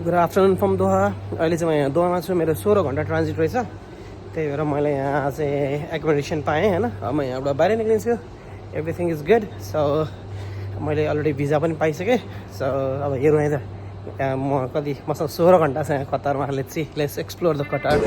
Good afternoon from दोहा। अहिले चाहिँ म यहाँ दोहामा छु। मेरो 16 घन्टा ट्रान्जिट रहेछ, त्यही भएर मैले यहाँ चाहिँ एकोमोडेसन पाएँ होइन। अब म यहाँबाट बाहिर निक्लिन्छु। Everything is good. सो मैले अलरेडी भिजा पनि पाइसकेँ। सो अब हेरौँ है त म कति मसँग 16 घन्टा छ यहाँ कतारमा। Let's explore the Qatar.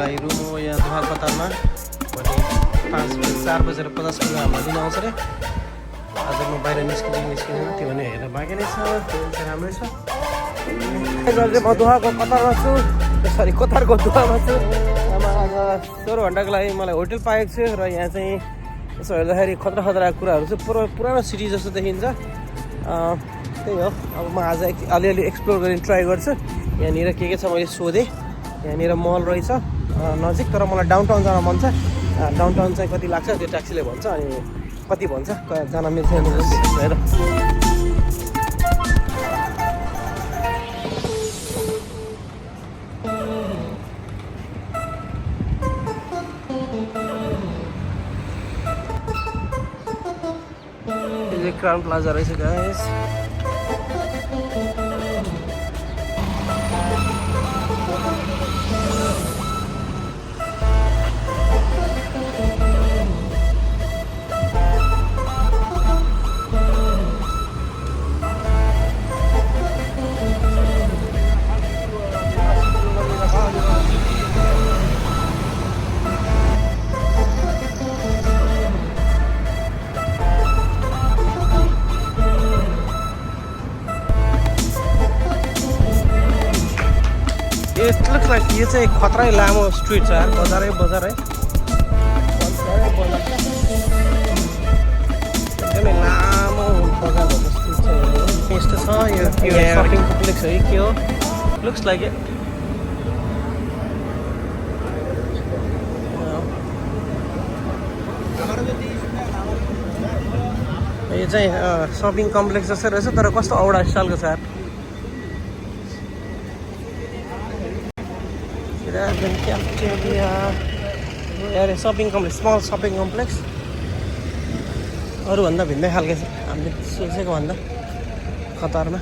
Room हो यहाँ दोहा कतारमा। भोलि 4:50 हाम्रो दिन आउँछ अरे। आज म बाहिर निस्किँदैन त्यो भने हेर्न बाँकी नै छ। त्यो चाहिँ राम्रै छ। अहिले म दोहाको कतारमा छु, सरी कतारको दोहामा छु। अब आज 16 घन्टाको लागि मलाई होटल पाएको छु र यहाँ चाहिँ यसो हेर्दाखेरि खतरा कुराहरू चाहिँ पुरानो सिटी जस्तो देखिन्छ। त्यही हो। अब म आज अलिअलि एक्सप्लोर गर्ने ट्राई गर्छु। यहाँनिर के छ मैले सोधेँ। यहाँनिर मल रहेछ नजिक, तर मलाई डाउनटाउन जान मन छ। डाउनटाउन चाहिँ कति लाग्छ त्यो ट्याक्सीले भन्छ, अनि कति भन्छ जान मिल्छ हेर। यो क्राउन प्लाजा रहेछ गाइस। It looks like यो चाहिँ खतरै लामो स्ट्रिट छ यार। बजारै बजार है। एकदमै लामो बजार भएको स्ट्रिट छ यो। यस्तो छ यो के हो शपिङ कम्प्लेक्स हो कि के हो? Looks like it. यो चाहिँ शपिङ कम्प्लेक्स जस्तो रहेछ, तर कस्तो औडा स्टाइलको छ यार। यार shopping complex, small shopping complex अरूभन्दा भिन्दै खालको छ हामीले सोचेको भन्दा कतारमा।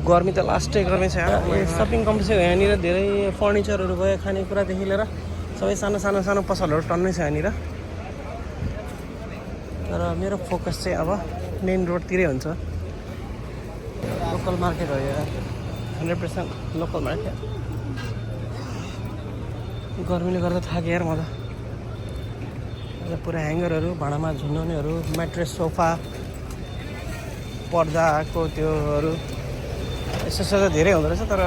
गर्मी त लास्टै गर्मी छ यार। शपिङ कम्प्लेक्स यहाँनिर धेरै फर्निचरहरू भयो, खानेकुरादेखि लिएर सबै सानो पसलहरू टन्नै छ यहाँनिर। तर मेरो फोकस चाहिँ अब मेन रोडतिरै हुन्छ। लोकल मार्केट हो यो 100% लोकल मार्केट। गर्मीले गर्दा थाकेँ यार म त। पुरा ह्याङ्गरहरू, भाँडामा झुन्डाउनेहरू, म्याट्रेस, सोफा, पर्दाको त्योहरू यस्तो त धेरै हुँदो रहेछ। तर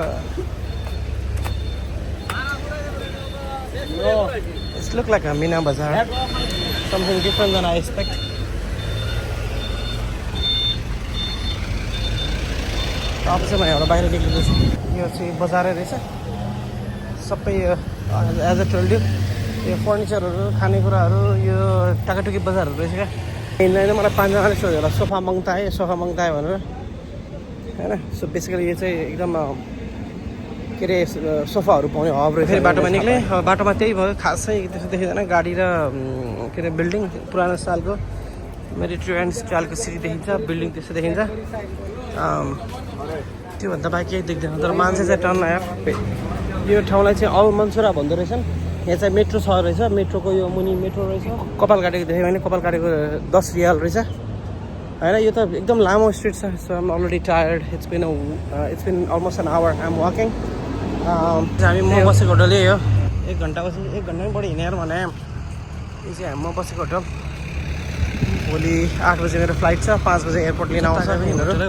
it's look like Meena Bazaar, something different than I expect. अब चाहिँ म यहाँबाट बाहिर निक्लिँदैछु। यो चाहिँ बजारै रहेछ सबै। एज अ टोल्ड यु यो फर्निचरहरू, खानेकुराहरू, यो टाकाटुकी बजारहरू रहेछ क्या। यिनीहरूले मलाई 5जनाले सोध्यो होला सोफा मङ्ताए भनेर होइन। सो बेसिकली यो चाहिँ एकदम के अरे सोफाहरू पाउने हब रहेछ। फेरि बाटोमा निक्लेँ। बाटोमा त्यही भयो, खासै त्यस्तो देखिँदैन। गाडी र के अरे बिल्डिङ पुरानो सालको मेडिटेरियन स्टाइलको सिटी देखिन्छ, बिल्डिङ त्यस्तो देखिन्छ। त्योभन्दा बाँकी केही देख्दैन। तर मान्छे चाहिँ टन्न आयो। यो ठाउँलाई चाहिँ अल मन्सुरा भन्दो रहेछन्। यहाँ चाहिँ मेट्रो सहर रहेछ मेट्रोको यो मुनि मेट्रो रहेछ कपाल काटेको देख्यो भने कपाल काटेको 10 रियाल रहेछ होइन यो त एकदम लामो स्ट्रिट छ so um already tired it's been almost an hour I'm walking हामी म बसेको होटल यही हो 1 घन्टा पछि 1 घन्टा पनि बढी हिँडेर भने यो चाहिँ म बसेको होटल भोलि 8 बजे मेरो फ्लाइट छ 5 बजे एयरपोर्ट लिन आउँछ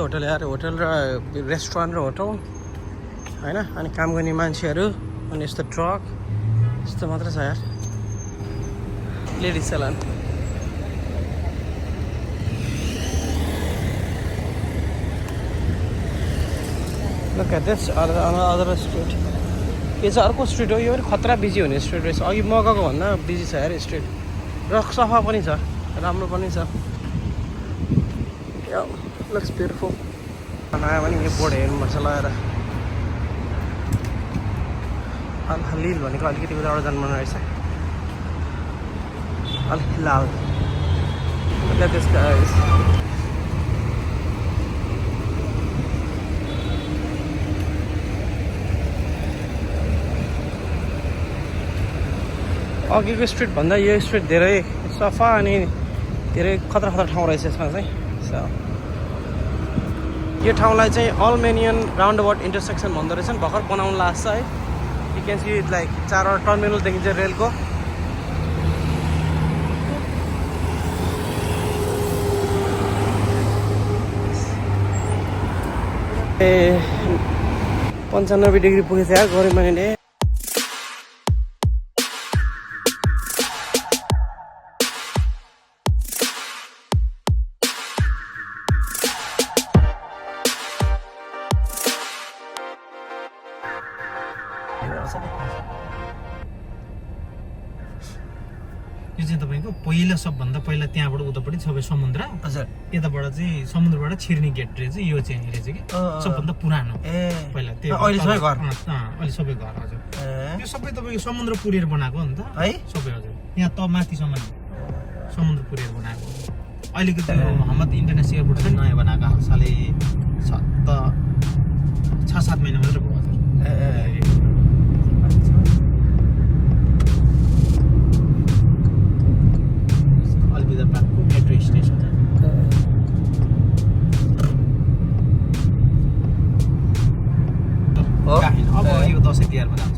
होटल यार होटल र रेस्टुरेन्ट र होटल होइन अनि काम गर्ने मान्छेहरू अनि यस्तो ट्रक यस्तो मात्र छ यार ladies Selan Look at this other street. यो चाहिँ अर्को स्ट्रिट हो यो पनि खतरा बिजी हुने स्ट्रिट रहेछ अघि मगाएको भन्दा बिजी छ यार स्ट्रिट र सफा पनि छ राम्रो पनि छ यो लुक्स ब्युटिफुल नयाँ पनि यो बोर्ड हेर्नुपर्छ लगाएर अल हलिल भनेको अलिकति उताबाट जानु रहेछ Al Hilal Look at this guys अघिको स्ट्रिट भन्दा यो स्ट्रिट धेरै सफा अनि धेरै खतरा खतरा ठाउँ रहेछ यसमा चाहिँ यो ठाउँलाई चाहिँ अल्मेनियन राउन्ड अबाउट इन्टरसेक्सन भन्दो रहेछन् भर्खर बनाउनु लाग्छ है यु क्यान सी लाइक 4वटा टर्मिनल देखिन्छ रेलको ए 95 डिग्री पुगेछ यार गऱ्यो मैले यो चाहिँ तपाईको पहिला सबभन्दा पहिला त्यहाँबाट उतापट्टि सबै समुद्र हजुर यताबाट चाहिँ समुद्रबाट छिर्ने गेट रहेछ यो चाहिँ रहेछ कि सबभन्दा पुरानो पहिला त्यो अहिले सबै घर अहिले सबै घर हजुर यो सबै तपाईको समुद्र पुरेर बनाएको हो नि त है सबै हजुर यहाँ त माथिसम्म समुद्र पुरेर बनाएको अहिलेको त्यो हमद इन्टरनेसनल एयरपोर्ट चाहिँ नयाँ बनाएको हालसालै 6-7 महिना मात्रै भयो हजुर मेट्रो स्टेसन अब यो दसैँ तिहारमा जान्छ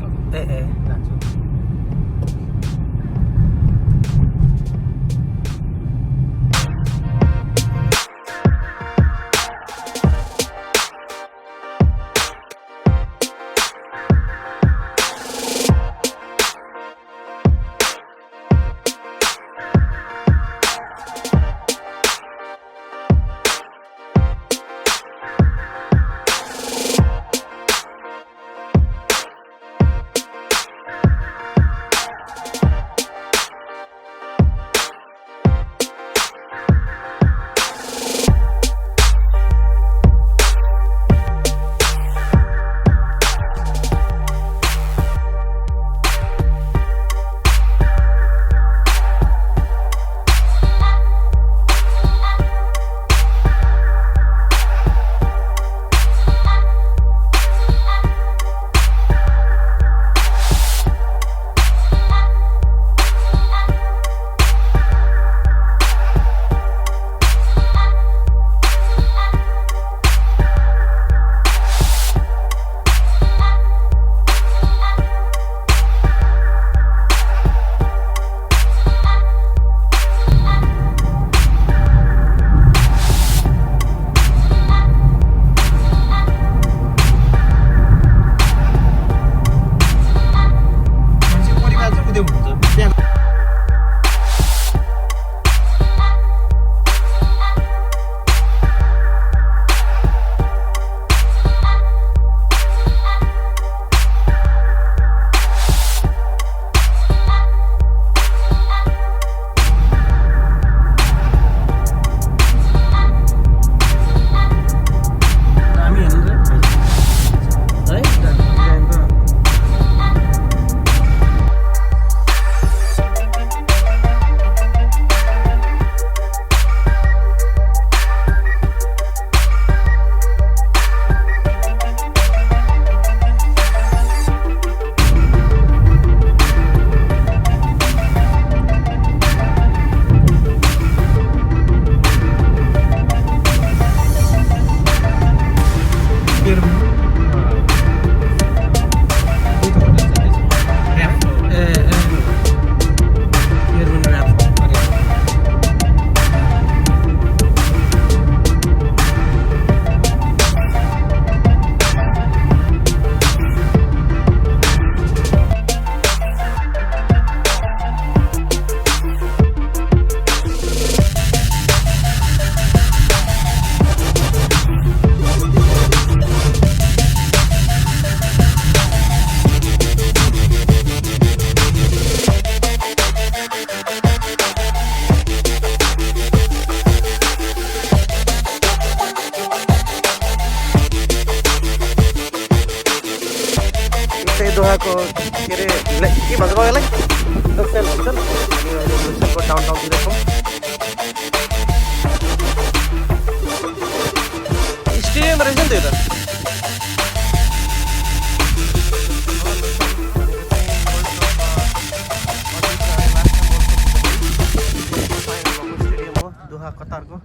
कतारको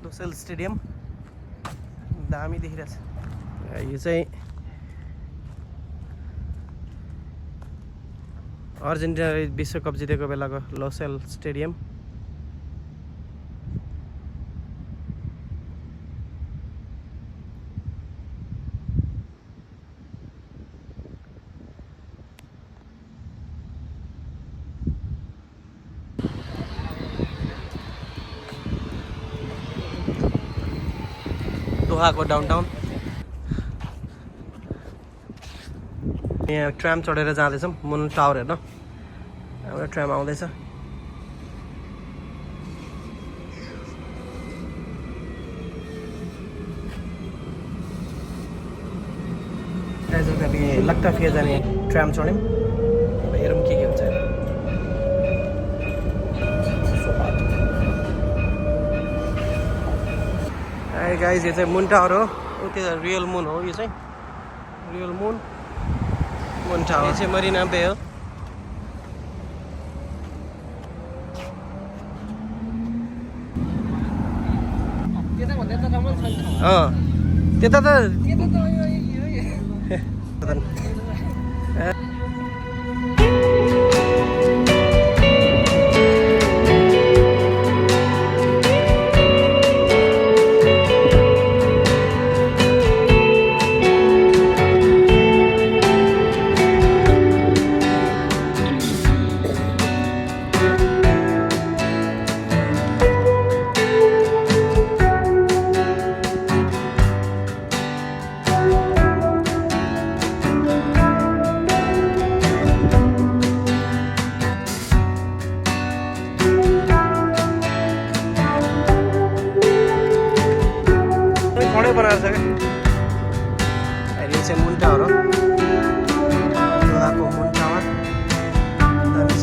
लोसेल स्टेडियम दामी देखिरहेछ यो चाहिँ अर्जेन्टिनाले विश्वकप जितेको बेलाको लोसेल स्टेडियम दोहाको डाउनटाउन यहाँ ट्राम चढेर जाँदैछौँ मुन टावर हेर्न हाम्रो ट्राम आउँदैछ हामी लक्टाफिया जाने ट्राम चढ्यौँ अब हेरौँ के हुन्छ हेर गाइज यो चाहिँ मुन टावर हो त्यो रियल मुन हो यो चाहिँ रियल मुन टावर यो चाहिँ मरिना बे हो त्यता त बनाएर छ क्या यो चाहिँ मुन टावर हो दोहाको मुन टावर दामी छ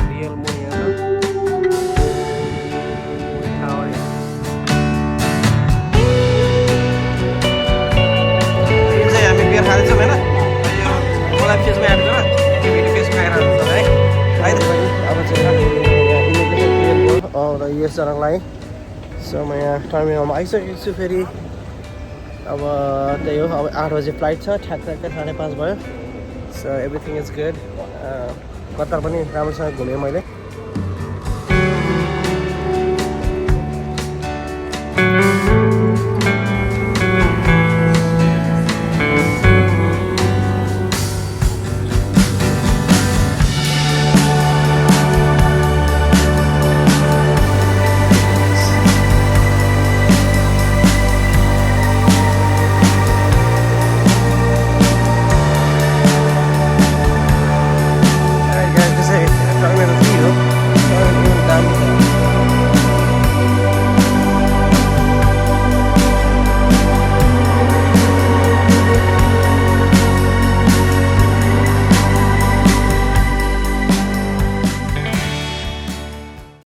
रियल मुन यहाँ टावर यो चाहिँ हामी बियर खाँदैछौँ होइन मलाई फेसमा एड गर त्यो भिडियो फेसमा आइरहन्छ है अब चाहिँ यस जनालाई सो म यहाँ टर्मिनलमा आइसकेको छु फेरि अब त्यही हो अब 8 बजे फ्लाइट छ ठ्याक्कै 5:30 भयो so everything is good Qatar पनि राम्रोसँग घुमेँ मैले